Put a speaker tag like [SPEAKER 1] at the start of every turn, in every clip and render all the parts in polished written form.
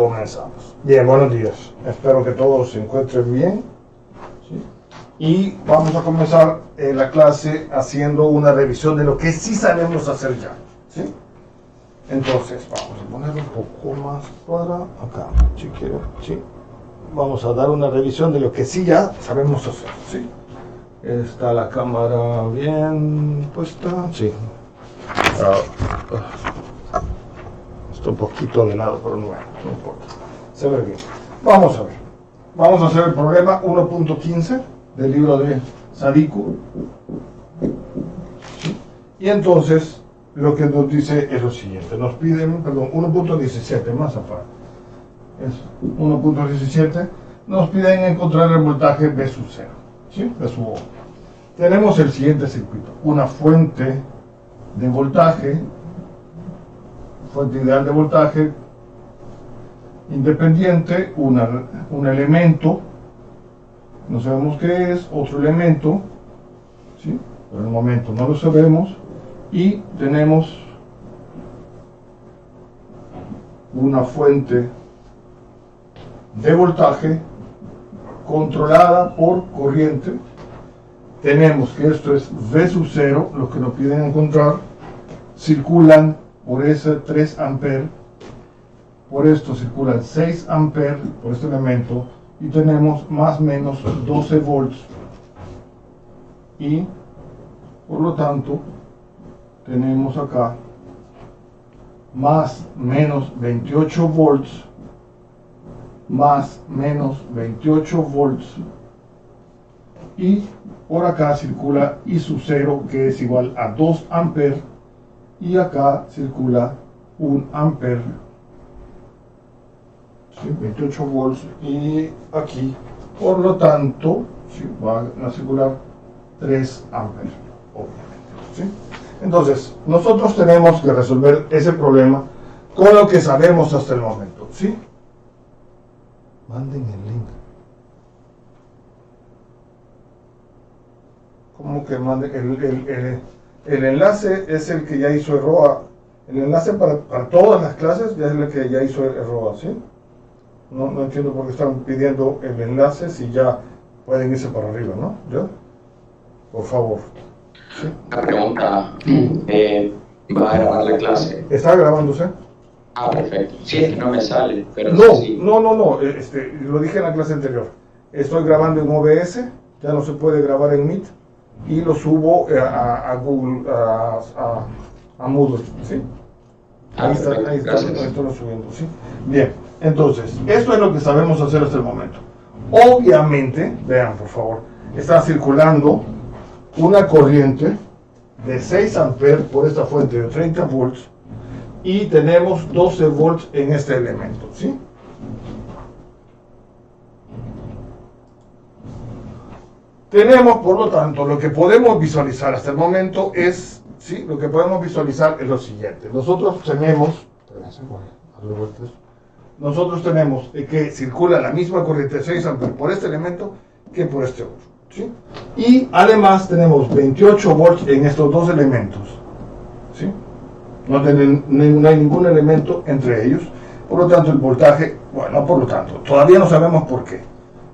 [SPEAKER 1] comenzamos. Bien, buenos días. Espero que todos se encuentren bien. ¿Sí? Y vamos a comenzar la clase haciendo una revisión de lo que sí sabemos hacer ya. ¿Sí? Entonces, vamos a poner un poco más para acá, si quiero. ¿Sí? Vamos a dar una revisión de lo que sí ya sabemos hacer. ¿Sí? Está la cámara bien puesta. Sí. Está un poquito de lado, pero no importa. Se ve bien. Vamos a ver. Vamos a hacer el problema 1.15 del libro de Sadiku. ¿Sí? Y entonces, lo que nos dice es lo siguiente. Nos piden, 1.17, más aparte. Es 1.17. Nos piden encontrar el voltaje V sub 0. ¿Sí? V sub 1. Tenemos el siguiente circuito. Una fuente de voltaje, fuente ideal de voltaje independiente, un elemento, no sabemos qué es, otro elemento, ¿sí? Por el momento no lo sabemos, y tenemos una fuente de voltaje controlada por corriente. Tenemos que esto es V sub 0, lo que nos piden encontrar, circulan por ese 3 amperes, por esto circulan 6 amperes por este elemento, y tenemos más o menos 12 volts, y por lo tanto tenemos acá más menos 28 volts, más menos 28 volts, y por acá circula I sub 0, que es igual a 2 amperes, y acá circula 1 amper, ¿sí? 28 volts, y aquí, por lo tanto, ¿sí? Va a circular 3 amperes, obviamente, ¿sí? Entonces, nosotros tenemos que resolver ese problema con lo que sabemos hasta el momento, ¿sí? Manden el link. ¿Cómo que manden? El enlace es el que ya hizo el ROA. El enlace para todas las clases ya es el que ya hizo el ROA, ¿sí? No entiendo por qué están pidiendo el enlace si ya pueden irse para arriba, ¿no? ¿Ya? Por favor. ¿Sí?
[SPEAKER 2] Una pregunta. ¿Va a grabar la clase?
[SPEAKER 1] ¿Está grabándose?
[SPEAKER 2] Ah, perfecto. Sí, es que no me sale, pero
[SPEAKER 1] no,
[SPEAKER 2] sí.
[SPEAKER 1] No. Lo dije en la clase anterior. Estoy grabando en OBS, ya no se puede grabar en Meet, y lo subo a Google, a Moodle, ¿sí? Ahí está lo subiendo, ¿sí? Bien, entonces, esto es lo que sabemos hacer hasta el momento. Obviamente, vean por favor, está circulando una corriente de 6 amperes por esta fuente de 30 volts, y tenemos 12 volts en este elemento, ¿sí? Tenemos, por lo tanto, lo que podemos visualizar hasta el momento es, ¿sí? Lo que podemos visualizar es lo siguiente. Nosotros tenemos que circula la misma corriente de 6 amperes por este elemento que por este otro, ¿sí? Y además tenemos 28 volts en estos dos elementos, ¿sí? No hay ningún elemento entre ellos. Por lo tanto, el voltaje, bueno, por lo tanto, todavía no sabemos por qué,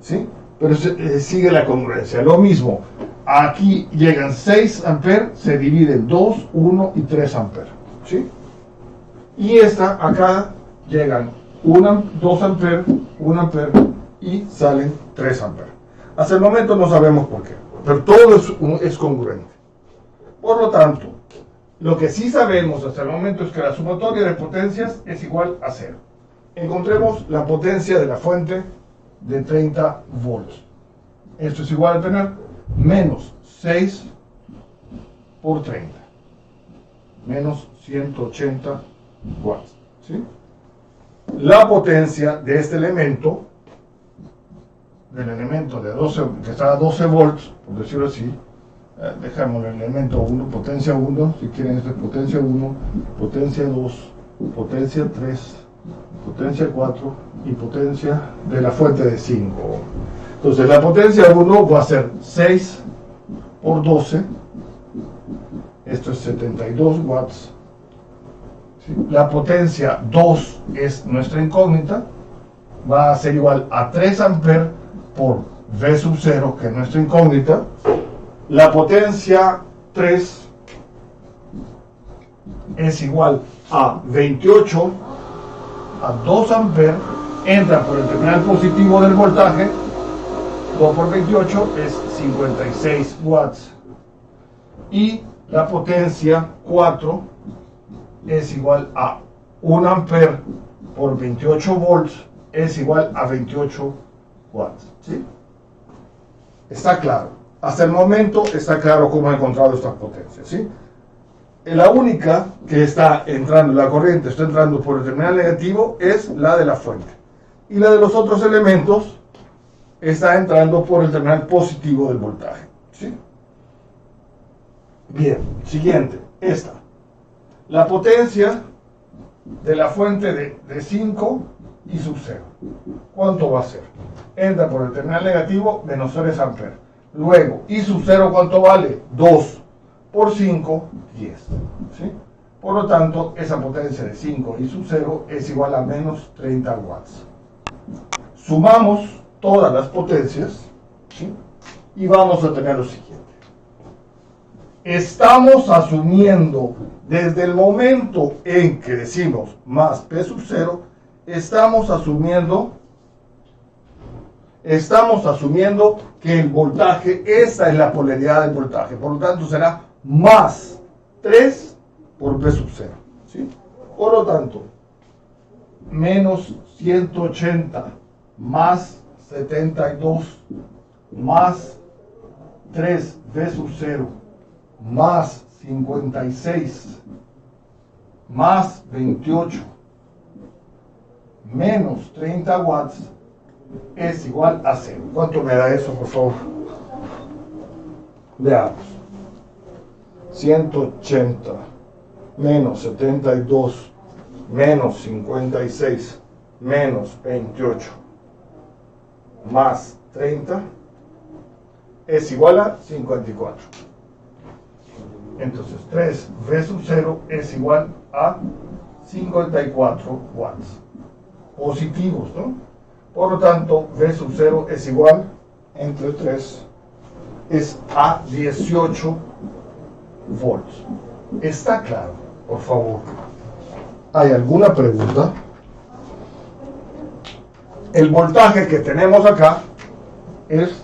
[SPEAKER 1] ¿sí? Pero sigue la congruencia. Lo mismo, aquí llegan 6 amperes, se dividen 2, 1 y 3 amperes, ¿sí? Y acá llegan 2 amperes, 1 amper, y salen 3 amperes. Hasta el momento no sabemos por qué, pero todo es congruente. Por lo tanto, lo que sí sabemos hasta el momento es que la sumatoria de potencias es igual a 0. Encontremos la potencia de la fuente de 30 volts. Esto es igual a tener menos 6 por 30. Menos 180 watts. ¿Sí? La potencia de este elemento, del elemento de 12, que está a 12 volts, por decirlo así, dejamos el elemento 1, potencia 1, si quieren esto es potencia 1, potencia 2, potencia 3, potencia 4 y potencia de la fuente de 5. Entonces la potencia 1 va a ser 6 por 12, esto es 72 watts. ¿Sí? La potencia 2 es nuestra incógnita, va a ser igual a 3 amperes por V sub 0, que es nuestra incógnita. La potencia 3 es igual a 28 a 2 amperes, entra por el terminal positivo del voltaje, 2 por 28 es 56 watts. Y la potencia 4 es igual a 1 ampere por 28 volts, es igual a 28 watts. ¿Sí? Está claro. Hasta el momento está claro cómo he encontrado estas potencias. ¿Sí? La única que está entrando, la corriente está entrando por el terminal negativo, es la de la fuente. Y la de los otros elementos está entrando por el terminal positivo del voltaje. ¿Sí? Bien, siguiente, esta. La potencia de la fuente de 5 y sub 0. ¿Cuánto va a ser? Entra por el terminal negativo, menos 3 amperes. Luego, I sub 0, ¿cuánto vale? 2 por 5, 10. ¿Sí? Por lo tanto, esa potencia de 5 I sub 0 es igual a menos 30 watts. Sumamos todas las potencias, ¿sí? Y vamos a tener lo siguiente. Estamos asumiendo, desde el momento en que decimos más P sub 0, estamos asumiendo que el voltaje, esta es la polaridad del voltaje, por lo tanto será más 3 por P sub 0. ¿Sí? Por lo tanto, menos 180 más 72 más 3 V sub 0 más 56 más 28 menos 30 watts es igual a 0. ¿Cuánto me da eso, por favor? Veamos. 180 menos 72 menos 56 menos 28 más 30 es igual a 54. Entonces 3 V sub 0 es igual a 54 watts positivos, ¿no? Por lo tanto, V sub 0 es igual, entre 3, es a 18 volts. ¿Está claro? Por favor. ¿Hay alguna pregunta? El voltaje que tenemos acá es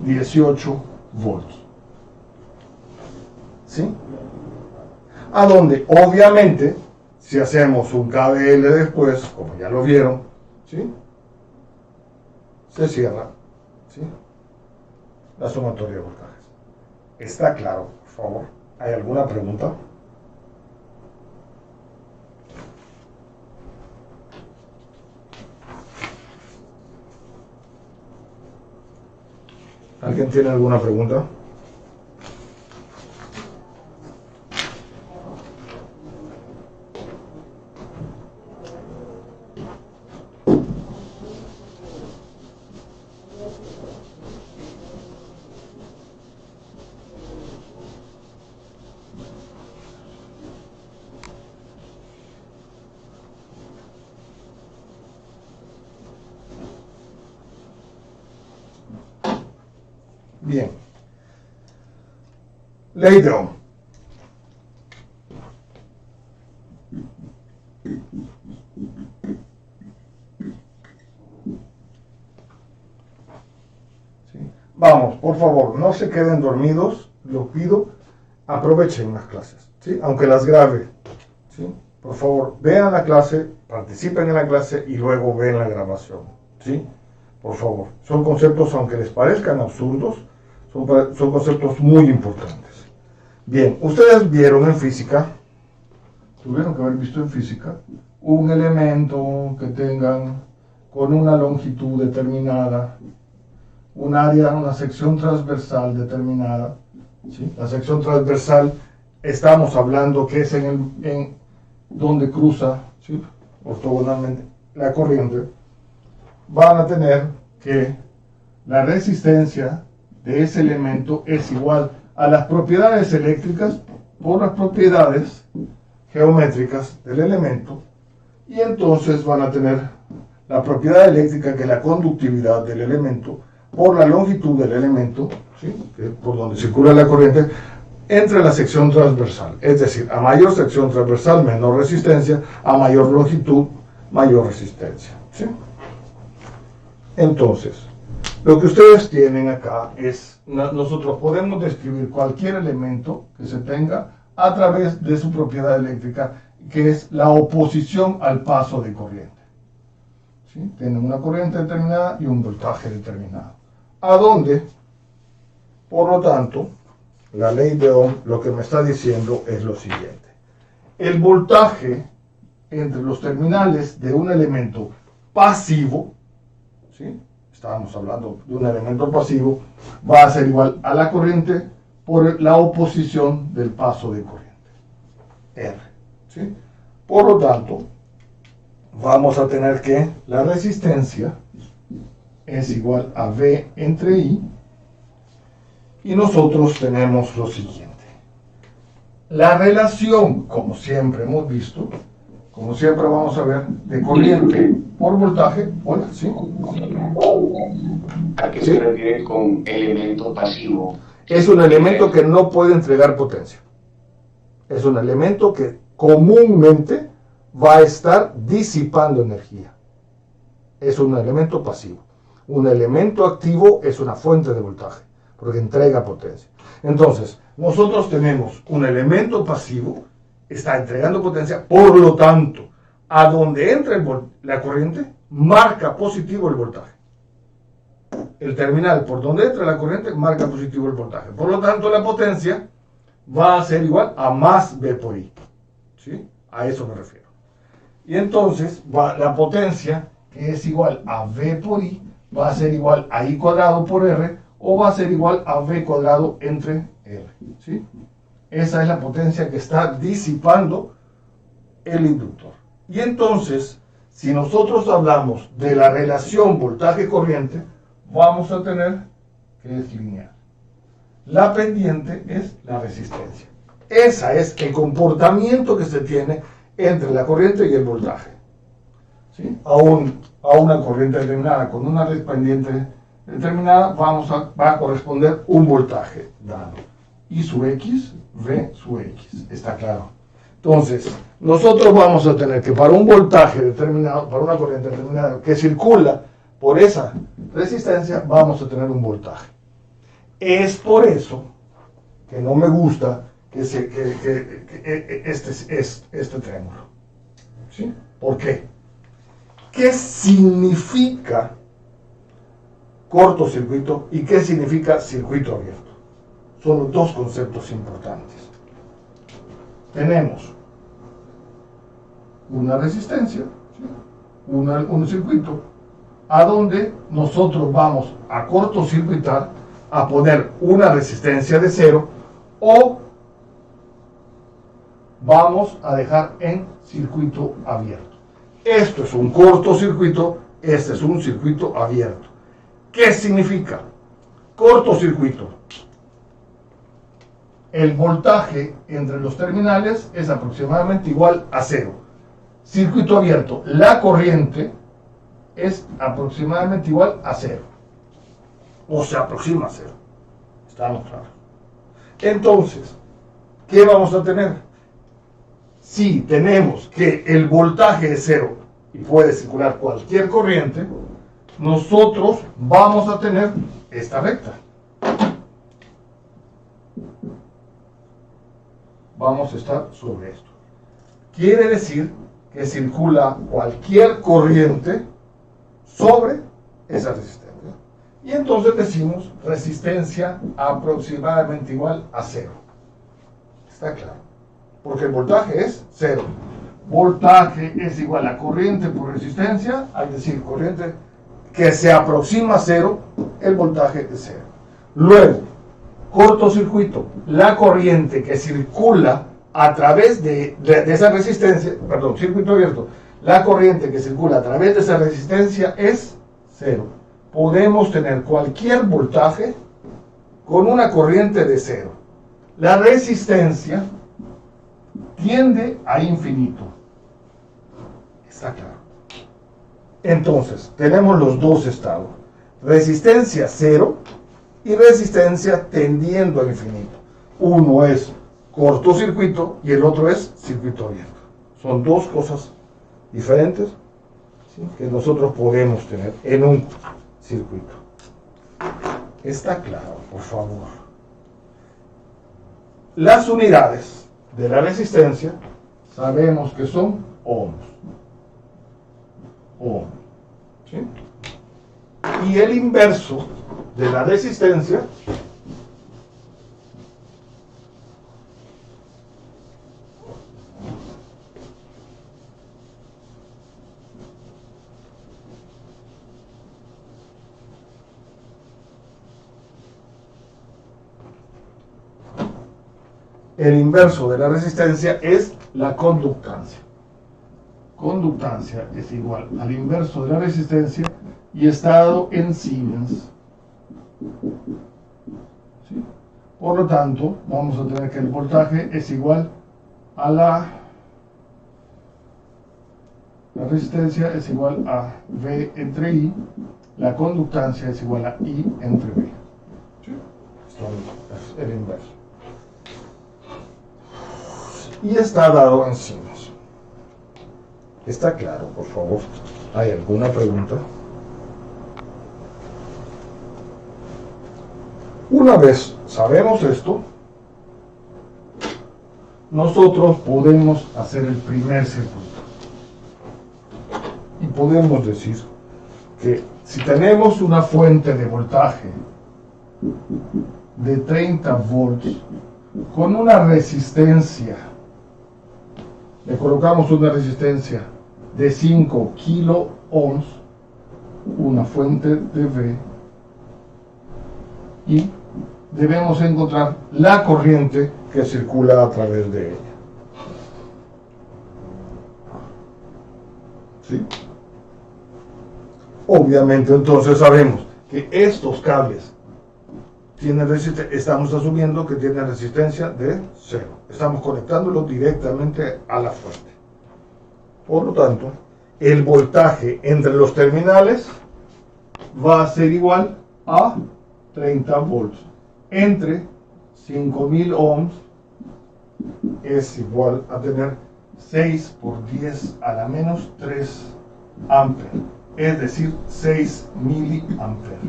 [SPEAKER 1] 18 volts. ¿Sí? A donde, obviamente, si hacemos un KVL después, como ya lo vieron, ¿sí? Se cierra, ¿sí? La sumatoria de voltajes. ¿Está claro, por favor? ¿Hay alguna pregunta? ¿Alguien tiene alguna pregunta? Bien. Ley de Ohm. ¿Sí? Vamos, por favor, no se queden dormidos, lo pido, aprovechen las clases, ¿sí? Aunque las grabe, ¿sí? Por favor, vean la clase, participen en la clase y luego vean la grabación, ¿sí? Por favor, son conceptos, aunque les parezcan absurdos, son conceptos muy importantes. Bien, ustedes vieron en física, tuvieron que haber visto en física, un elemento que tengan con una longitud determinada, un área, una sección transversal determinada, ¿sí? La sección transversal, estamos hablando que es en donde cruza, ¿sí? Ortogonalmente la corriente, van a tener que la resistencia de ese elemento es igual a las propiedades eléctricas por las propiedades geométricas del elemento, y entonces van a tener la propiedad eléctrica, que es la conductividad del elemento, por la longitud del elemento, ¿sí? Por donde circula la corriente, entre la sección transversal. Es decir, a mayor sección transversal, menor resistencia; a mayor longitud, mayor resistencia, ¿sí? Entonces, lo que ustedes tienen acá es, nosotros podemos describir cualquier elemento que se tenga a través de su propiedad eléctrica, que es la oposición al paso de corriente. ¿Sí? Tienen una corriente determinada y un voltaje determinado. ¿A dónde? Por lo tanto, la ley de Ohm lo que me está diciendo es lo siguiente: el voltaje entre los terminales de un elemento pasivo, ¿sí? Estábamos hablando de un elemento pasivo, va a ser igual a la corriente por la oposición del paso de corriente, R, ¿sí? Por lo tanto, vamos a tener que la resistencia es igual a V entre I, y nosotros tenemos lo siguiente: la relación, como siempre hemos visto, como siempre vamos a ver, de corriente por voltaje. Hola, ¿sí?
[SPEAKER 2] ¿A qué se refiere con elemento pasivo?
[SPEAKER 1] Es un elemento que no puede entregar potencia. Es un elemento que comúnmente va a estar disipando energía. Es un elemento pasivo. Un elemento activo es una fuente de voltaje, porque entrega potencia. Entonces, nosotros tenemos un elemento pasivo, está entregando potencia, por lo tanto, a donde entra la corriente, marca positivo el voltaje. El terminal por donde entra la corriente marca positivo el voltaje. Por lo tanto, la potencia va a ser igual a más V por I. ¿Sí? A eso me refiero. Y entonces, la potencia, que es igual a V por I, va a ser igual a I cuadrado por R, o va a ser igual a V cuadrado entre R. ¿Sí? Esa es la potencia que está disipando el inductor. Y entonces, si nosotros hablamos de la relación voltaje-corriente, vamos a tener que es lineal. La pendiente es la resistencia. Ese es el comportamiento que se tiene entre la corriente y el voltaje. ¿Sí? A una corriente determinada con una pendiente determinada va a corresponder un voltaje dado. Y su X, V su X. ¿Está claro? Entonces, nosotros vamos a tener que para un voltaje determinado, para una corriente determinada que circula por esa resistencia, vamos a tener un voltaje. Es por eso que no me gusta este triángulo. ¿Sí? ¿Por qué? ¿Qué significa cortocircuito y qué significa circuito abierto? Son los dos conceptos importantes. Tenemos una resistencia, ¿sí? un circuito, a donde nosotros vamos a cortocircuitar, a poner una resistencia de 0, o vamos a dejar en circuito abierto. Esto es un cortocircuito, este es un circuito abierto. ¿Qué significa? Cortocircuito. El voltaje entre los terminales es aproximadamente igual a 0. Circuito abierto, la corriente es aproximadamente igual a 0. O se aproxima a 0. ¿Estamos claros? Entonces, ¿qué vamos a tener? Si tenemos que el voltaje es 0 y puede circular cualquier corriente, nosotros vamos a tener esta recta. Vamos a estar sobre esto. Quiere decir que circula cualquier corriente sobre esa resistencia. Y entonces decimos resistencia aproximadamente igual a 0. ¿Está claro? Porque el voltaje es 0. Voltaje es igual a corriente por resistencia, es decir, corriente que se aproxima a 0, el voltaje es 0. Luego, cortocircuito, la corriente que circula a través de esa resistencia, perdón, circuito abierto, la corriente que circula a través de esa resistencia es 0. Podemos tener cualquier voltaje con una corriente de 0. La resistencia tiende a infinito. ¿Está claro? Entonces, tenemos los dos estados. Resistencia cero y resistencia tendiendo al infinito. Uno es cortocircuito y el otro es circuito abierto. Son dos cosas diferentes, ¿sí?, que nosotros podemos tener en un circuito. Está claro, por favor. Las unidades de la resistencia sabemos que son ohms. Ohm, ¿sí? Y el inverso de la resistencia es la conductancia. Conductancia es igual al inverso de la resistencia y está dado en Siemens. ¿Sí? Por lo tanto, vamos a tener que el voltaje es igual a la resistencia es igual a V entre I, la conductancia es igual a I entre V. ¿Sí? Esto es el inverso. Y está dado en Siemens. ¿Está claro, por favor? ¿Hay alguna pregunta? Una vez sabemos esto, nosotros podemos hacer el primer circuito. Y podemos decir que si tenemos una fuente de voltaje de 30 volts con una resistencia, le colocamos una resistencia de 5 kilo ohms, una fuente de V, y debemos encontrar la corriente que circula a través de ella. ¿Sí? Obviamente, entonces sabemos que estos cables tienen resistencia, estamos asumiendo que tienen resistencia de 0. Estamos conectándolo directamente a la fuente. Por lo tanto, el voltaje entre los terminales va a ser igual a 30 volts. Entre 5000 ohms es igual a tener 6 por 10 a la menos 3 amperes, es decir, 6 miliamperes.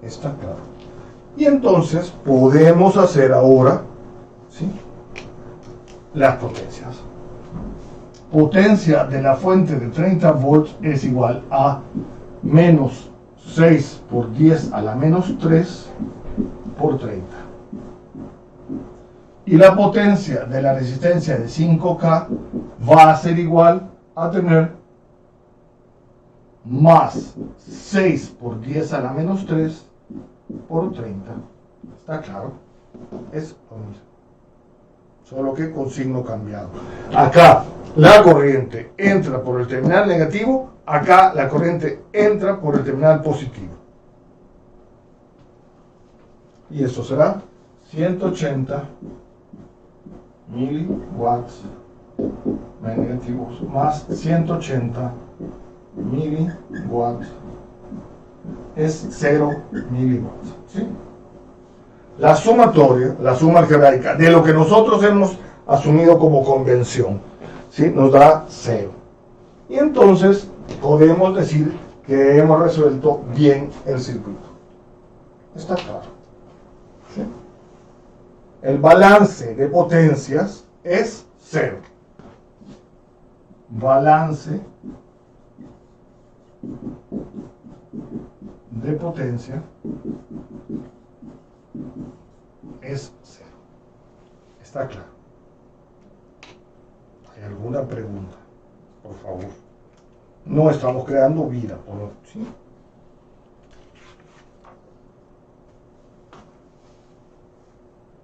[SPEAKER 1] Está claro. Y entonces podemos hacer ahora, ¿sí?, las potencias. Potencia de la fuente de 30 volts es igual a menos 6 por 10 a la menos 3 por 30. Y la potencia de la resistencia de 5K va a ser igual a tener más 6 por 10 a la menos 3 por 30. ¿Está claro? Es lo mismo, solo que con signo cambiado. Acá la corriente entra por el terminal negativo, acá la corriente entra por el terminal positivo. Y eso será 180 miliwatts negativos más 180 miliwatts es 0 miliwatts. ¿Sí? La sumatoria, la suma algebraica de lo que nosotros hemos asumido como convención, ¿sí?, nos da 0. Y entonces podemos decir que hemos resuelto bien el circuito. ¿Está claro? ¿Sí? El balance de potencias es 0. Balance de potencia es 0. ¿Está claro? ¿Hay alguna pregunta? Por favor. No estamos creando vida, ¿sí?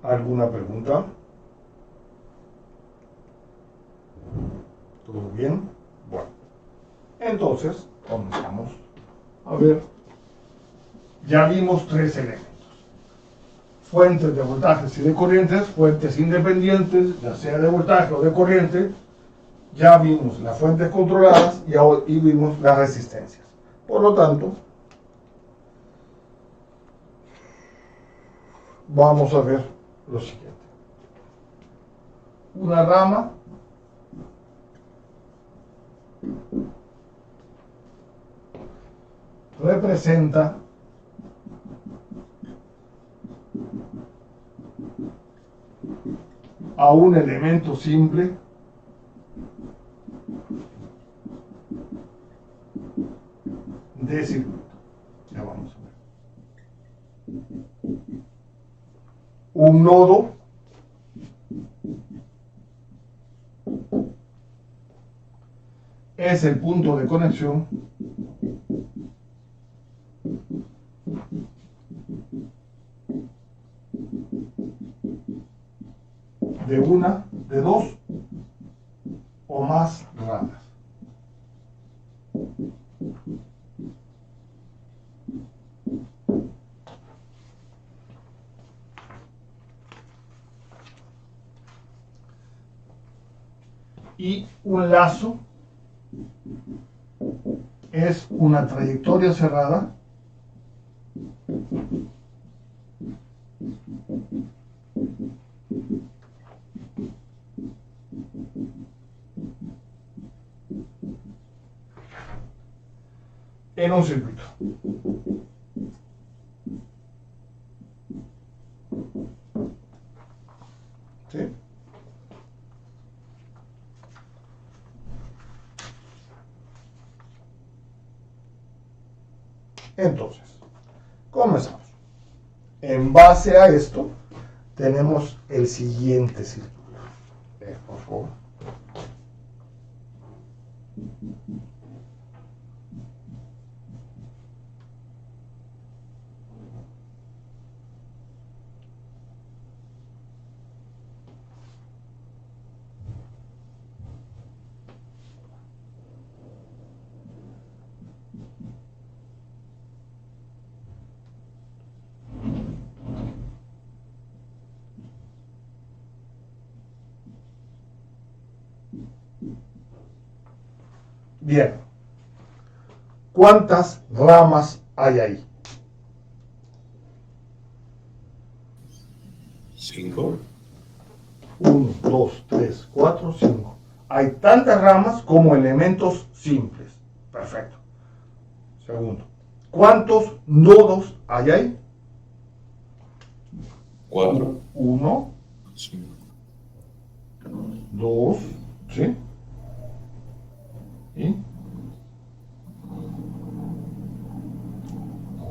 [SPEAKER 1] ¿Alguna pregunta? ¿Todo bien? Bueno, entonces comenzamos a ver. Ya vimos 3 elementos. fuentes de voltajes y de corrientes, fuentes independientes, ya sea de voltaje o de corriente. Ya vimos las fuentes controladas y vimos las resistencias. Por lo tanto, vamos a ver lo siguiente. Una rama representa a un elemento simple de circuito. Ya vamos a ver. Un nodo es el punto de conexión de una, de dos o más ramas. Y un lazo es una trayectoria cerrada en un circuito. ¿Sí? Entonces, comenzamos. En base a esto, tenemos el siguiente círculo. Por favor. Bien. ¿Cuántas ramas hay ahí?
[SPEAKER 2] 5.
[SPEAKER 1] 1, 2, 3, 4, 5. Hay tantas ramas como elementos simples. Perfecto. Segundo. ¿Cuántos nodos hay ahí?
[SPEAKER 2] 4.
[SPEAKER 1] 1,
[SPEAKER 2] 5.
[SPEAKER 1] 2, ¿sí? Y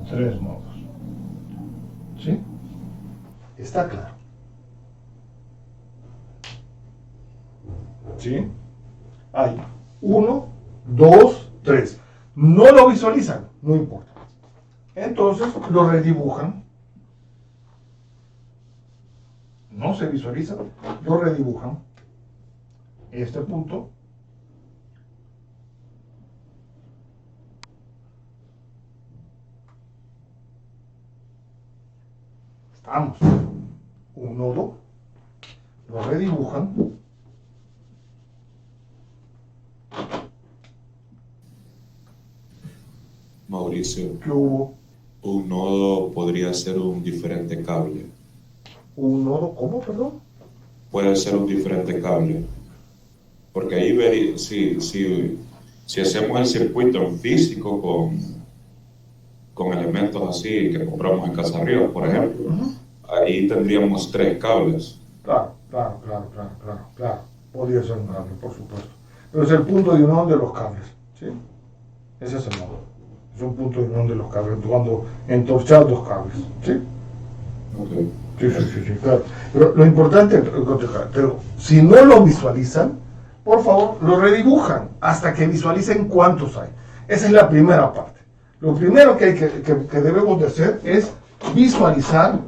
[SPEAKER 1] 3 nodos. ¿Sí? Está claro. ¿Sí? Hay 1, 2, 3. No lo visualizan, no importa. Entonces lo redibujan. No se visualiza, lo redibujan. Este punto. Estamos. Un nodo. Lo redibujan.
[SPEAKER 2] Mauricio,
[SPEAKER 1] ¿Qué hubo?
[SPEAKER 2] un nodo podría ser un diferente cable.
[SPEAKER 1] ¿Un nodo cómo, perdón?
[SPEAKER 2] Puede ser un diferente cable. Porque ahí si hacemos el circuito en físico con elementos así que compramos en Casa Ríos, por ejemplo, ahí tendríamos 3 cables.
[SPEAKER 1] Claro. Podría ser un cable, por supuesto. Pero es el punto de unión de los cables, ¿sí? Ese es el nodo. Es un punto de unión de los cables, cuando entorchas dos cables, ¿sí?
[SPEAKER 2] Okay.
[SPEAKER 1] Sí, claro. Pero lo importante es, pero si no lo visualizan, por favor, lo redibujan hasta que visualicen cuántos hay. Esa es la primera parte. Lo primero que debemos de hacer es visualizar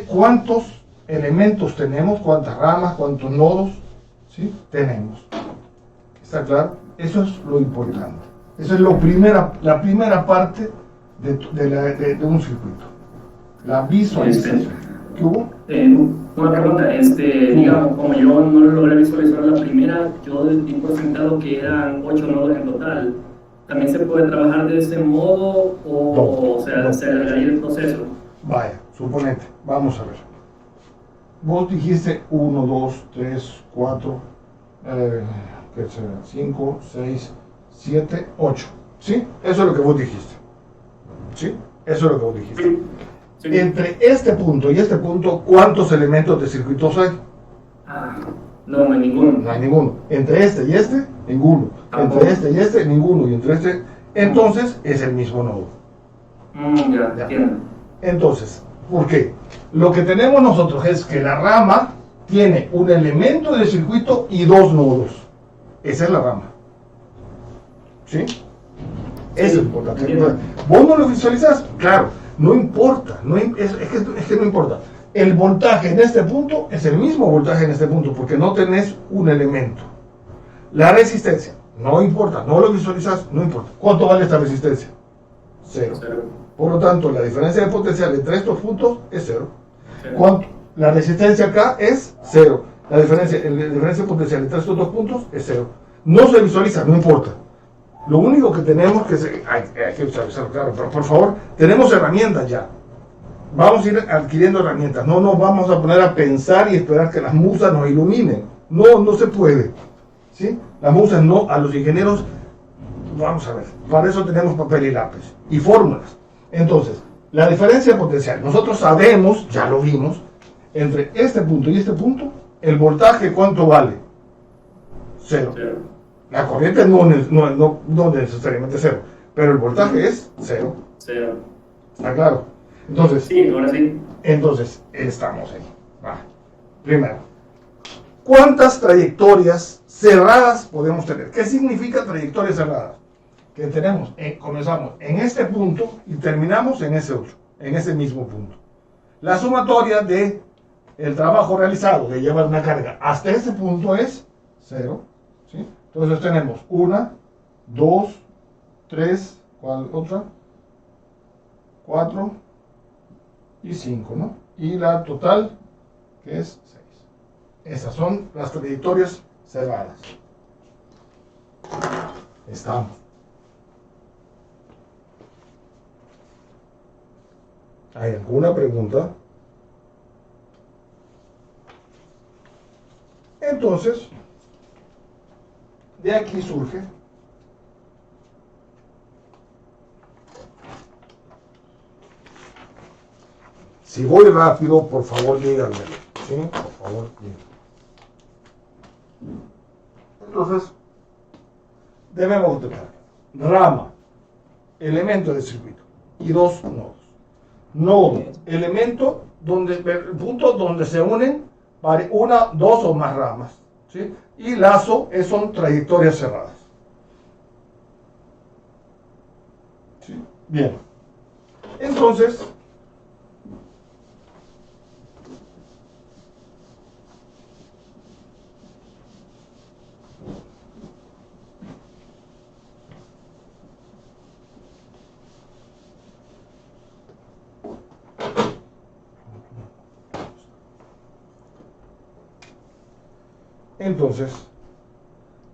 [SPEAKER 1] cuántos elementos tenemos, cuántas ramas, cuántos nodos, ¿sí? Tenemos. ¿Está claro? Eso es lo importante. Esa es la primera parte de un circuito. La visualización. ¿Qué hubo?
[SPEAKER 3] Una pregunta, digamos, como yo no logré visualizar la primera, yo di por sentado que eran 8 nodos en total. ¿También se puede trabajar de ese modo o sea,
[SPEAKER 1] No.
[SPEAKER 3] se alargaría el proceso?
[SPEAKER 1] Vaya, suponete, vamos a ver. Vos dijiste 1, 2, 3, 4, 5, 6, 7, 8. ¿Sí? Eso es lo que vos dijiste. ¿Sí? Eso es lo que vos dijiste.
[SPEAKER 3] Sí. Sí.
[SPEAKER 1] Entre este punto y este punto, ¿cuántos elementos de circuitos hay?
[SPEAKER 3] No hay ninguno.
[SPEAKER 1] No hay ninguno. Entre este y este, ninguno. Entre este y este, ninguno. Y entre este, entonces es el mismo nodo.
[SPEAKER 3] Ya, entiendo.
[SPEAKER 1] Entonces, ¿por qué? Lo que tenemos nosotros es que la rama tiene un elemento del circuito y dos nodos. Esa es la rama. ¿Sí? Eso es importante.
[SPEAKER 3] Entiendo.
[SPEAKER 1] ¿Vos no lo visualizas? Claro, no importa. Es que no importa. El voltaje en este punto es el mismo voltaje en este punto porque no tenés un elemento. La resistencia, no importa. No lo visualizas, no importa. ¿Cuánto vale esta resistencia? Cero. Por lo tanto, la diferencia de potencial entre estos puntos es cero. ¿Cuánto? La resistencia acá es cero. La diferencia de potencial entre estos dos puntos es cero. No se visualiza, no importa. Lo único que tenemos que hay que visualizarlo, claro, pero por favor, tenemos herramientas ya. Vamos a ir adquiriendo herramientas. No nos vamos a poner a pensar y esperar que las musas nos iluminen. No, no se puede. ¿Sí? Las musas no, a los ingenieros, vamos a ver, para eso tenemos papel y lápiz y fórmulas. Entonces, la diferencia de potencial, nosotros sabemos, ya lo vimos, entre este punto y este punto, el voltaje, ¿cuánto vale? Cero. La corriente no necesariamente cero, pero el voltaje es cero. ¿Está claro? Entonces,
[SPEAKER 3] sí, ahora sí.
[SPEAKER 1] Entonces, estamos ahí. Va. Primero, ¿cuántas trayectorias cerradas podemos tener? ¿Qué significa trayectorias cerradas? Que tenemos, comenzamos en este punto y terminamos en ese otro, en ese mismo punto. La sumatoria de el trabajo realizado de llevar una carga hasta ese punto es cero. ¿Sí? Entonces tenemos 1, 2, 3, ¿cuál otra? 4 y 5, ¿no? Y la total, que es 6. Esas son las trayectorias cerradas. Estamos. ¿Hay alguna pregunta? Entonces, de aquí surge si voy rápido, por favor díganmelo, ¿sí? Por favor, díganmelo. Entonces, debemos tener rama, elemento del circuito y dos nodos. Nodo, elemento, el punto donde se unen una, dos o más ramas, ¿sí? Y lazo son trayectorias cerradas. ¿Sí? Bien. Entonces,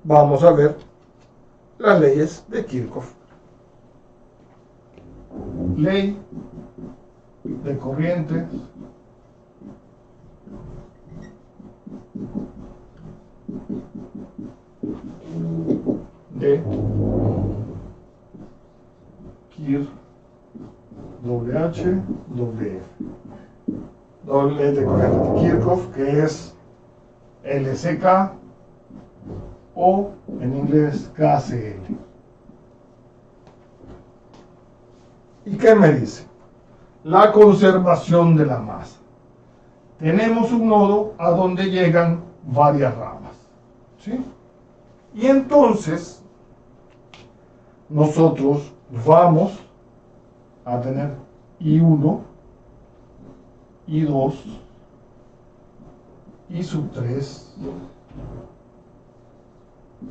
[SPEAKER 1] vamos a ver las leyes de Kirchhoff. Ley de corriente de Kirchhoff, WH, WF. Ley de corriente de Kirchhoff, que es LCK o en inglés KCL. ¿Y qué me dice? La conservación de la masa. Tenemos un nodo a donde llegan varias ramas, ¿sí? Y entonces nosotros vamos a tener I1, I2, I3,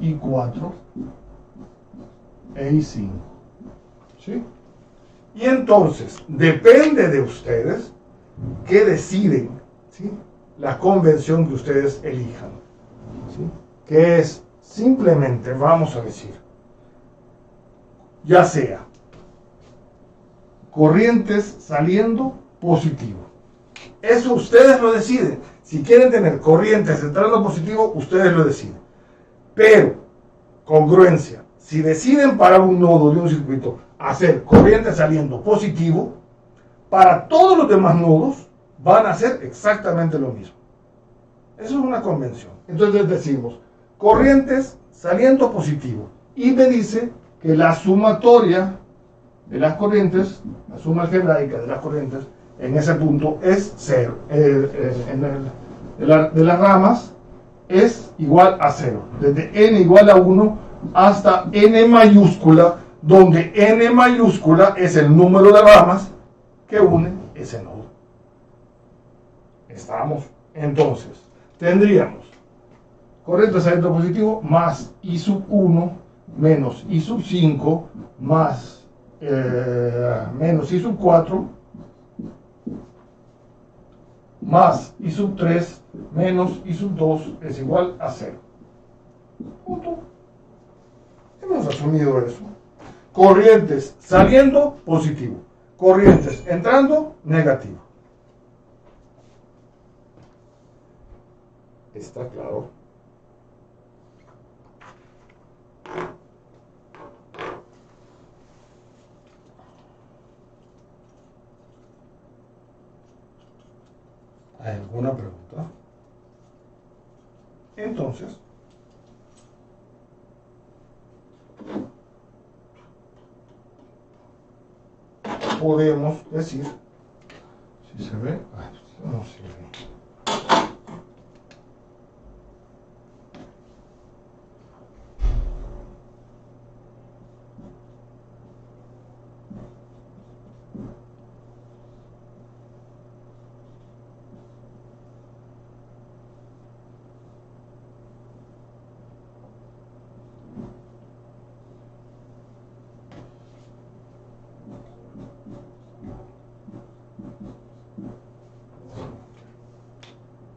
[SPEAKER 1] I4 e I5. ¿Sí? Y entonces, depende de ustedes, que deciden, ¿sí?, la convención que ustedes elijan, ¿sí?, que es simplemente, vamos a decir, ya sea corrientes saliendo positivo. Eso ustedes lo deciden. Si quieren tener corrientes entrando positivo, ustedes lo deciden. Pero, congruencia, si deciden para un nodo de un circuito hacer corriente saliendo positivo, para todos los demás nodos van a hacer exactamente lo mismo. Eso es una convención. Entonces decimos, corrientes saliendo positivo. Y me dice que la sumatoria de las corrientes, la suma algebraica de las corrientes, en ese punto es 0. De las ramas es igual a 0. Desde n igual a 1 hasta n mayúscula, donde n mayúscula es el número de ramas que une ese nodo. ¿Estamos? Entonces, tendríamos corriente saliendo positivo más I sub 1 menos I sub 5 más menos I sub 4 más I sub 3 menos I sub 2 es igual a 0. Punto. Hemos asumido eso. Corrientes saliendo positivo. Corrientes entrando negativo. ¿Está claro? ¿Hay alguna pregunta? Entonces, podemos decir, si se ve, no se ve.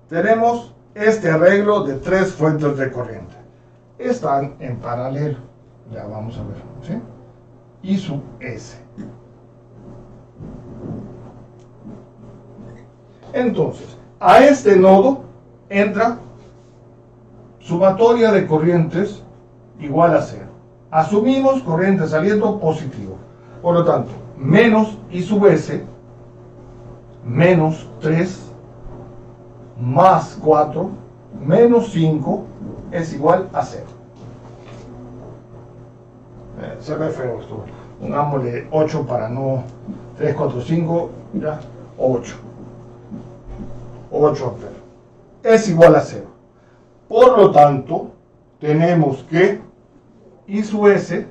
[SPEAKER 1] Tenemos este arreglo de 3 fuentes de corriente. Están en paralelo. Ya vamos a ver, ¿sí? I sub S. Entonces, a este nodo entra sumatoria de corrientes igual a 0. Asumimos corriente saliendo positivo. Por lo tanto, menos I sub S menos 3 más 4 menos 5 es igual a 0. Se ve feo esto. Pongámosle 8 para no... 3, 4, 5, ya, 8. 8 amperes. Es igual a 0. Por lo tanto, tenemos que I sub S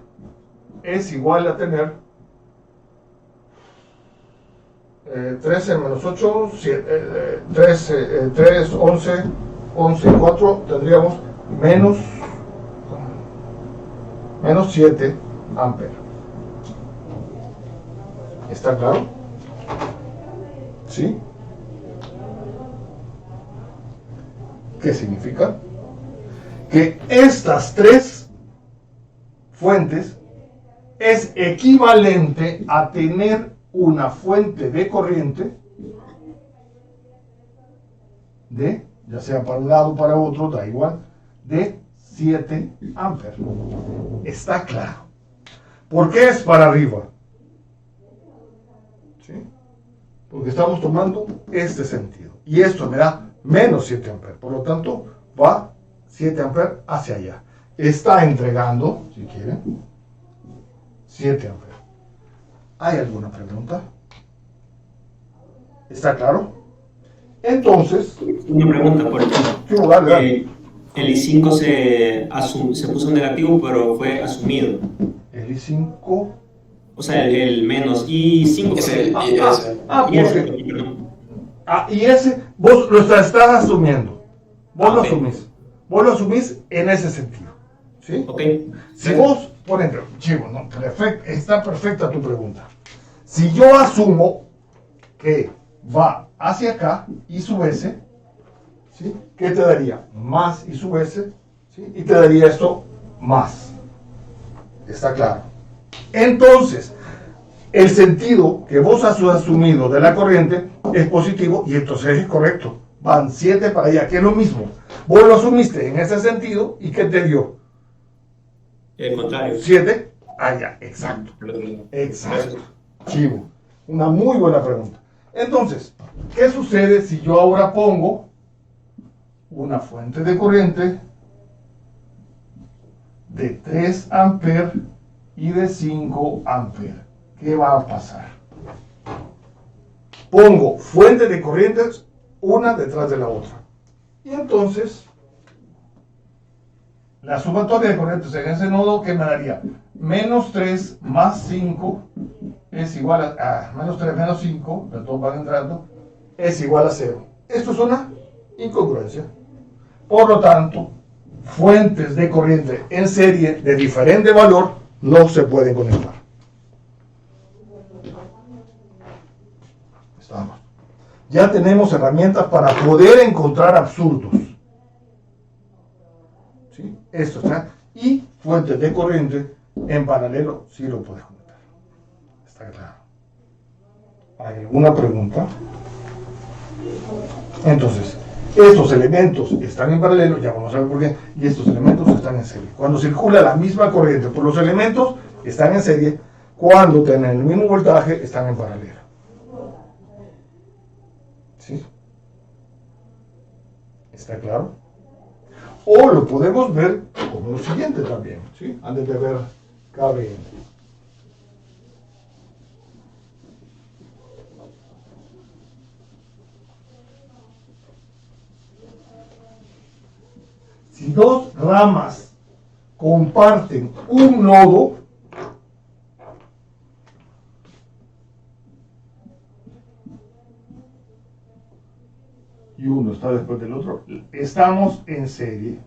[SPEAKER 1] es igual a tener 13 menos 8, 3, 11, 11 y 4, tendríamos menos 7 amperes. ¿Está claro? ¿Sí? ¿Qué significa? Que estas 3 fuentes es equivalente a tener una fuente de corriente de, ya sea para un lado o para otro, da igual, de 7 amperes. Está claro. ¿Por qué es para arriba? ¿Sí? Porque estamos tomando este sentido. Y esto me da menos 7 amperes. Por lo tanto, va 7 amperes hacia allá. Está entregando, si quieren, 7 amperes. ¿Hay alguna pregunta? ¿Está claro? Entonces...
[SPEAKER 4] Una pregunta, por ejemplo.
[SPEAKER 1] Dale.
[SPEAKER 4] El I5 se puso negativo, pero fue asumido.
[SPEAKER 1] El I5...
[SPEAKER 4] O sea, el menos I5.
[SPEAKER 5] Es el IS.
[SPEAKER 1] Y ese, vos lo estás asumiendo. Vos lo
[SPEAKER 4] Ok.
[SPEAKER 1] asumís. Vos lo asumís en ese sentido. ¿Sí?
[SPEAKER 4] Ok.
[SPEAKER 1] Si vos, por ejemplo, chivo, está perfecta tu pregunta. Si yo asumo que va hacia acá, I sub S, ¿sí? ¿Qué te daría? Más I sub S, ¿sí? Y te daría esto más. ¿Está claro? Entonces, el sentido que vos has asumido de la corriente es positivo y entonces es correcto. Van 7 para allá, que es lo mismo. Vos lo asumiste en ese sentido y ¿qué te dio?
[SPEAKER 4] El contrario.
[SPEAKER 1] 7 allá, exacto. Exacto. Chivo. Una muy buena pregunta. Entonces, ¿qué sucede si yo ahora pongo una fuente de corriente de 3 amperes y de 5 amperes? ¿Qué va a pasar? Pongo fuentes de corrientes una detrás de la otra. Y entonces, la sumatoria de corrientes en ese nodo, ¿qué me daría? Menos 3 más 5 es igual a menos 3 menos 5, los dos van entrando, es igual a 0. Esto es una incongruencia. Por lo tanto, fuentes de corriente en serie de diferente valor no se pueden conectar. Estamos. Ya tenemos herramientas para poder encontrar absurdos. ¿Sí? Esto está. Y fuentes de corriente en paralelo sí lo puedes conectar. Está claro. ¿Hay alguna pregunta? Entonces, estos elementos están en paralelo, ya vamos a ver por qué, y estos elementos están en serie. Cuando circula la misma corriente por los elementos, están en serie. Cuando tienen el mismo voltaje, están en paralelo. ¿Sí? ¿Está claro? O lo podemos ver como lo siguiente también, ¿sí? Antes de ver KBN. Si dos ramas comparten un nodo, y uno está después del otro, estamos en serie.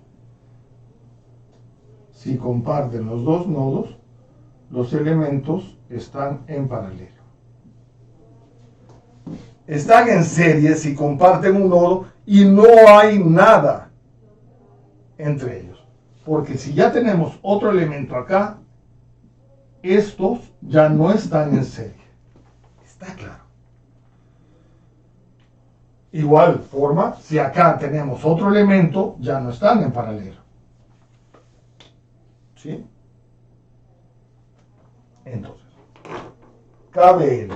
[SPEAKER 1] Si comparten los dos nodos, los elementos están en paralelo. Están en serie si comparten un nodo y no hay nada entre ellos. Porque si ya tenemos otro elemento acá, estos ya no están en serie. Está claro. Igual forma, si acá tenemos otro elemento, ya no están en paralelo. ¿Sí? Entonces, KBL,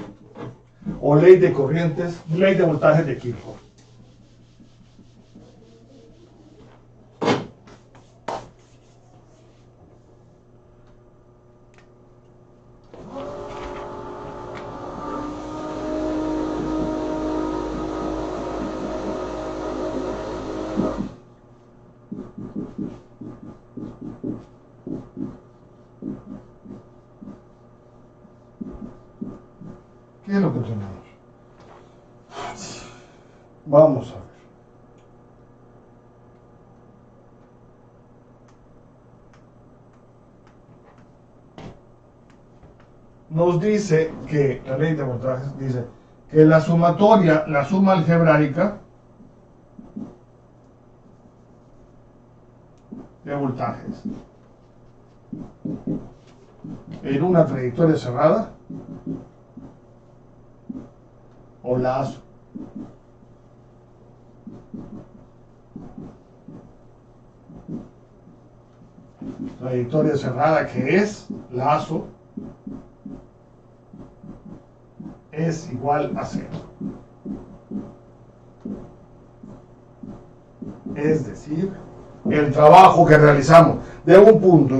[SPEAKER 1] o ley de corrientes, ley de voltajes de Kirchhoff. ¿Qué es lo que tenemos? Vamos a ver. Nos dice que, la ley de voltajes dice que la sumatoria, la suma algebraica de voltajes en una trayectoria cerrada o lazo trayectoria cerrada, que es lazo, es igual a 0. Es decir, el trabajo que realizamos de un punto,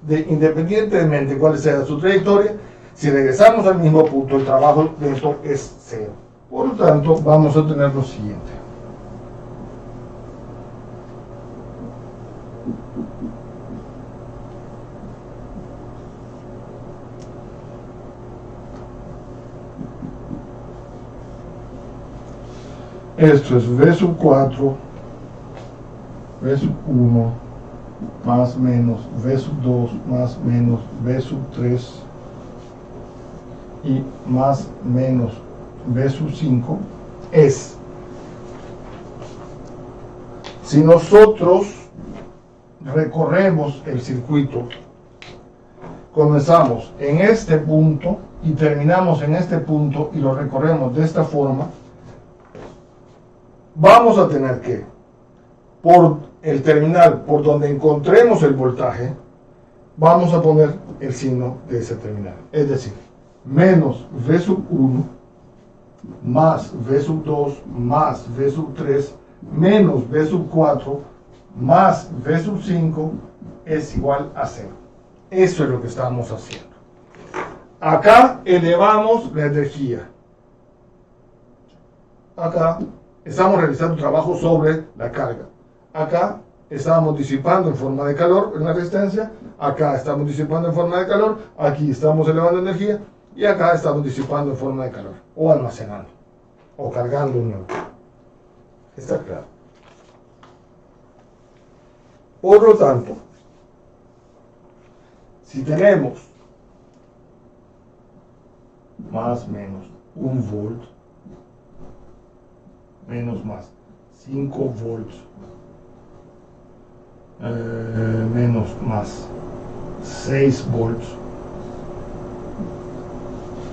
[SPEAKER 1] independientemente de cuál sea su trayectoria, si regresamos al mismo punto, el trabajo de esto es 0. Por lo tanto, vamos a tener lo siguiente. Esto es V sub 4, V sub 1, más menos V sub 2, más menos V sub 3, y más menos V sub 5 es, si nosotros recorremos el circuito, comenzamos en este punto y terminamos en este punto y lo recorremos de esta forma, vamos a tener que, por el terminal por donde encontremos el voltaje, vamos a poner el signo de ese terminal. Es decir, menos V sub 1 más V sub 2 más V sub 3 menos V sub 4 más V sub 5 es igual a 0. Eso es lo que estamos haciendo. Acá elevamos la energía. Acá estamos realizando trabajo sobre la carga. Acá estamos disipando en forma de calor en la resistencia. Acá estamos disipando en forma de calor. Aquí estamos elevando energía. Y acá estamos disipando en forma de calor. O almacenando. O cargando un neutro. Está claro. Por lo tanto, si tenemos más menos 1 volt, menos más 5 volts, menos más 6 volts,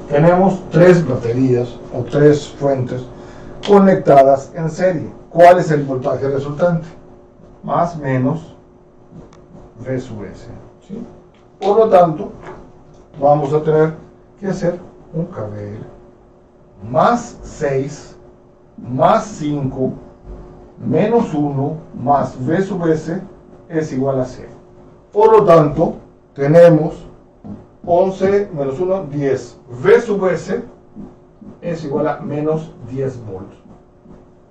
[SPEAKER 1] tenemos 3 baterías o 3 fuentes conectadas en serie. ¿Cuál es el voltaje resultante? Más menos V sub S. ¿Sí? Por lo tanto, vamos a tener que hacer un KVL más 6 más 5 menos 1 más V sub S es igual a 0. Por lo tanto, tenemos 11 menos 1, 10. V sub S es igual a menos 10 volts.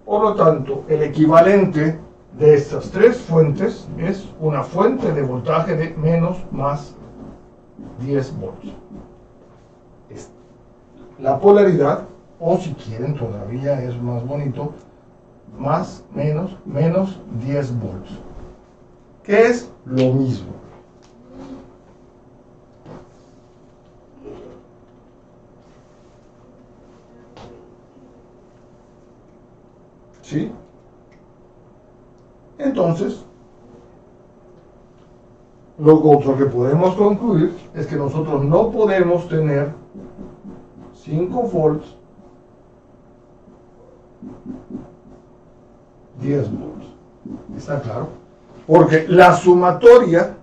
[SPEAKER 1] Por lo tanto, el equivalente de estas 3 fuentes es una fuente de voltaje de menos más 10 volts. La polaridad, o si quieren todavía es más bonito, más menos 10 volts, que es lo mismo. ¿Sí? Entonces, lo otro que podemos concluir es que nosotros no podemos tener 5 volts, 10 volts. ¿Está claro? Porque la sumatoria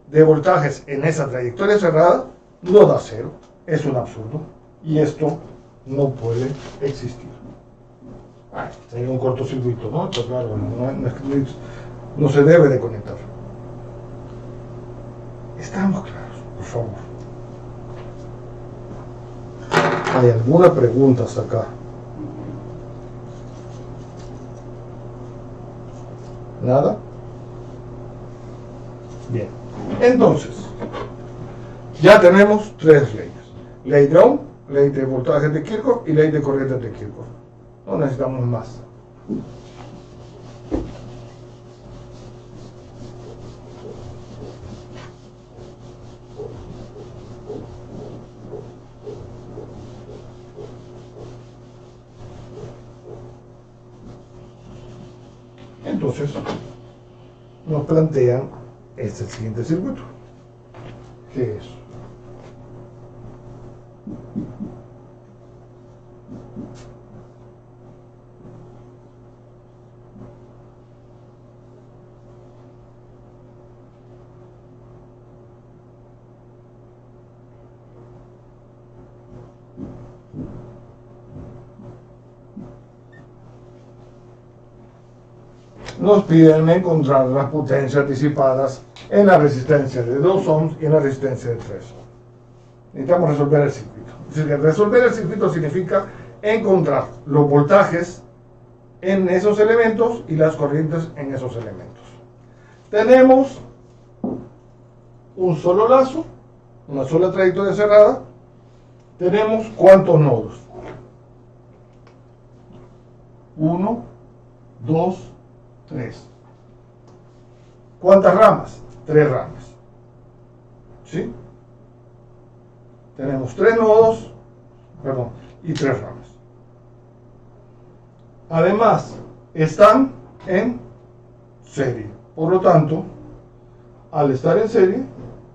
[SPEAKER 1] de voltajes en esa trayectoria cerrada no da 0. Es un absurdo. Y esto no puede existir. Hay un cortocircuito, ¿no? Está claro, no se debe de conectar. Estamos claros, por favor. ¿Hay alguna pregunta hasta acá? ¿Nada? Bien. Entonces, ya tenemos 3 leyes. Ley de Ohm, ley de voltaje de Kirchhoff y ley de corriente de Kirchhoff. No necesitamos más. Entonces, nos plantean este siguiente circuito. ¿Qué es? Nos piden encontrar las potencias disipadas en la resistencia de 2 ohms y en la resistencia de 3 ohms. Necesitamos resolver el circuito. Es decir, resolver el circuito significa encontrar los voltajes en esos elementos y las corrientes en esos elementos. Tenemos un solo lazo, una sola trayectoria cerrada. Tenemos ¿cuántos nodos? 1, 2, 3. ¿Cuántas ramas? 3 ramas. ¿Sí? Tenemos 3 nodos, y 3 ramas. Además, están en serie. Por lo tanto, al estar en serie,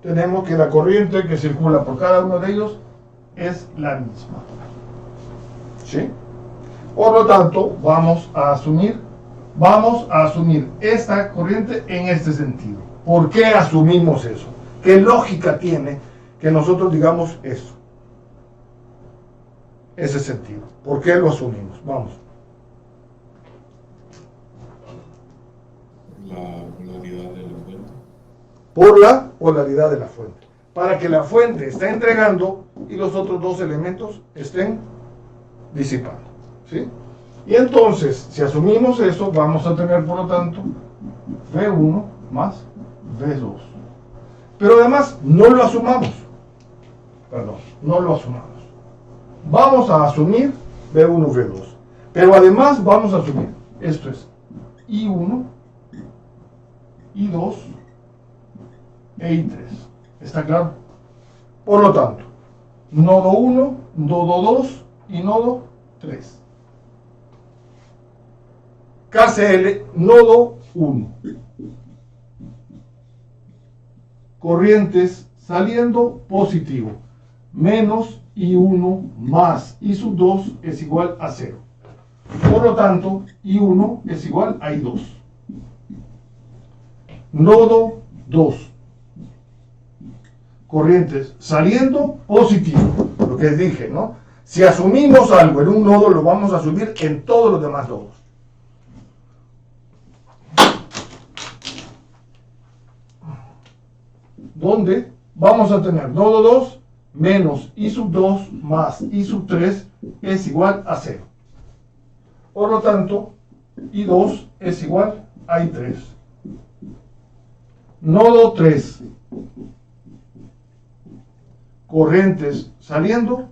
[SPEAKER 1] tenemos que la corriente que circula por cada uno de ellos es la misma. ¿Sí? Por lo tanto, vamos a asumir esta corriente en este sentido. ¿Por qué asumimos eso? ¿Qué lógica tiene que nosotros digamos eso? Ese sentido. ¿Por qué lo asumimos? Vamos.
[SPEAKER 2] La polaridad de la fuente.
[SPEAKER 1] Por la polaridad de la fuente. Para que la fuente esté entregando y los otros dos elementos estén disipando. ¿Sí? Y entonces, si asumimos eso, vamos a tener, por lo tanto, V1 más V2. Pero además, no lo asumamos. Vamos a asumir V1, V2. Pero además vamos a asumir, esto es I1, I2 e I3. ¿Está claro? Por lo tanto, nodo 1, nodo 2 y nodo 3. KCL, nodo 1. Corrientes saliendo positivo. Menos I1 más I sub 2 es igual a 0. Por lo tanto, I1 es igual a I2. Nodo 2. Corrientes saliendo positivo. Lo que dije, ¿no? Si asumimos algo en un nodo, lo vamos a asumir en todos los demás nodos. Donde vamos a tener nodo 2 menos I sub 2 más I sub 3 es igual a 0. Por lo tanto, I2 es igual a I3. Nodo 3. Corrientes saliendo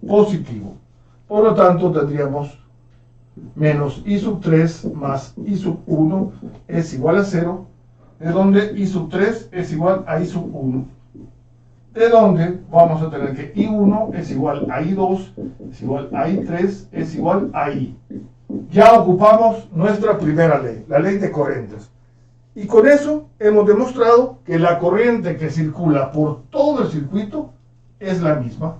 [SPEAKER 1] positivo. Por lo tanto, tendríamos menos I sub 3 más I sub 1 es igual a 0. De donde I sub 3 es igual a I sub 1. De donde vamos a tener que I1 es igual a I2, es igual a I3, es igual a I. Ya ocupamos nuestra primera ley, la ley de corrientes. Y con eso hemos demostrado que la corriente que circula por todo el circuito es la misma.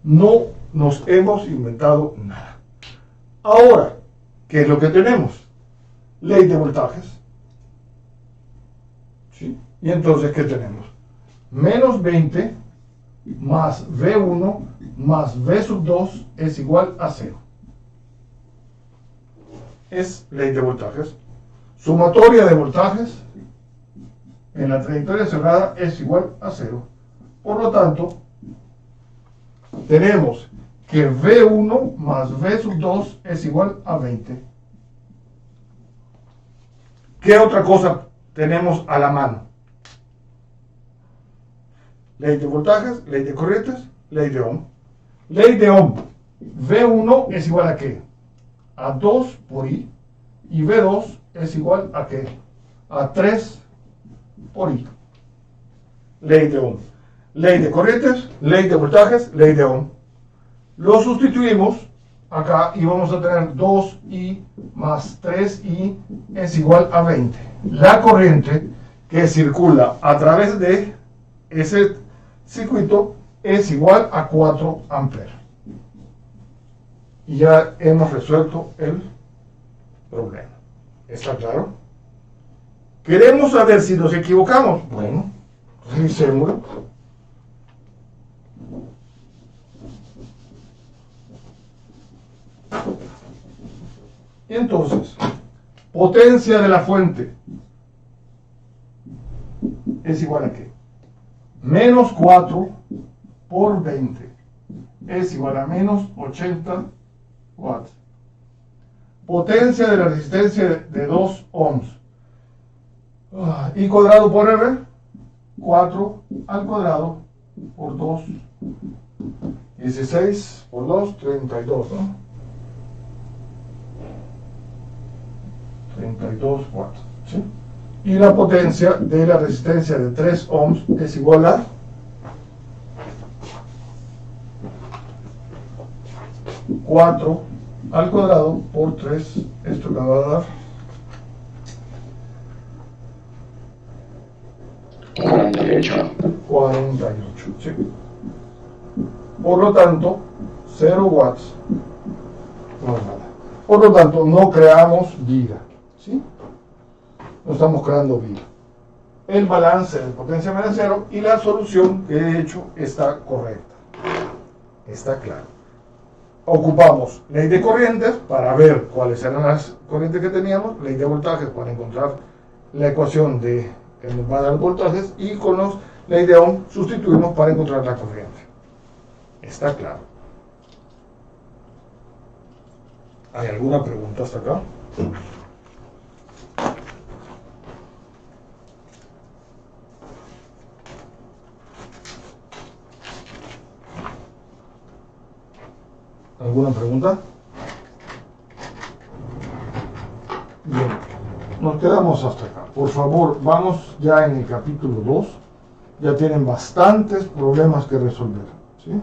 [SPEAKER 1] No nos hemos inventado nada. Ahora, ¿qué es lo que tenemos? Ley de voltajes. ¿Sí? Y entonces, ¿qué tenemos? Menos 20 más V1 más V sub 2 es igual a 0. Es ley de voltajes. Sumatoria de voltajes en la trayectoria cerrada es igual a 0. Por lo tanto, tenemos que V1 más V sub 2 es igual a 20. ¿Qué otra cosa tenemos a la mano? Ley de voltajes, ley de corrientes, ley de Ohm. Ley de Ohm. V1 es igual a ¿qué? A 2 por I. Y V2 es igual a ¿qué? A 3 por I. Ley de Ohm. Ley de corrientes, ley de voltajes, ley de Ohm. Lo sustituimos acá y vamos a tener 2I más 3I es igual a 20. La corriente que circula a través de ese circuito es igual a 4 amperes. Y ya hemos resuelto el problema. ¿Está claro? Queremos saber si nos equivocamos. Bueno, revisémoslo. Entonces, potencia de la fuente es igual a ¿qué? Menos 4 por 20 es igual a menos 80 watts. Potencia de la resistencia de 2 ohms. I cuadrado por R, 4 al cuadrado por 2. 16 por 2, 32, ¿no? 32 watts, ¿sí? Y la potencia de la resistencia de 3 ohms es igual a 4 al cuadrado por 3, esto me va a dar 48, ¿sí? Por lo tanto, 0 watts no es nada. Por lo tanto, no creamos viga, ¿sí? No estamos creando viga. El balance de potencia menos 0 y la solución que he hecho está correcta. Está claro. Ocupamos ley de corrientes para ver cuáles eran las corrientes que teníamos, ley de voltajes para encontrar la ecuación de que nos va a dar voltajes, y con los ley de Ohm sustituimos para encontrar la corriente. Está claro. ¿Hay alguna pregunta hasta acá? ¿Alguna pregunta? Bien, nos quedamos hasta acá. Por favor, vamos ya en el capítulo 2. Ya tienen bastantes problemas que resolver, ¿sí?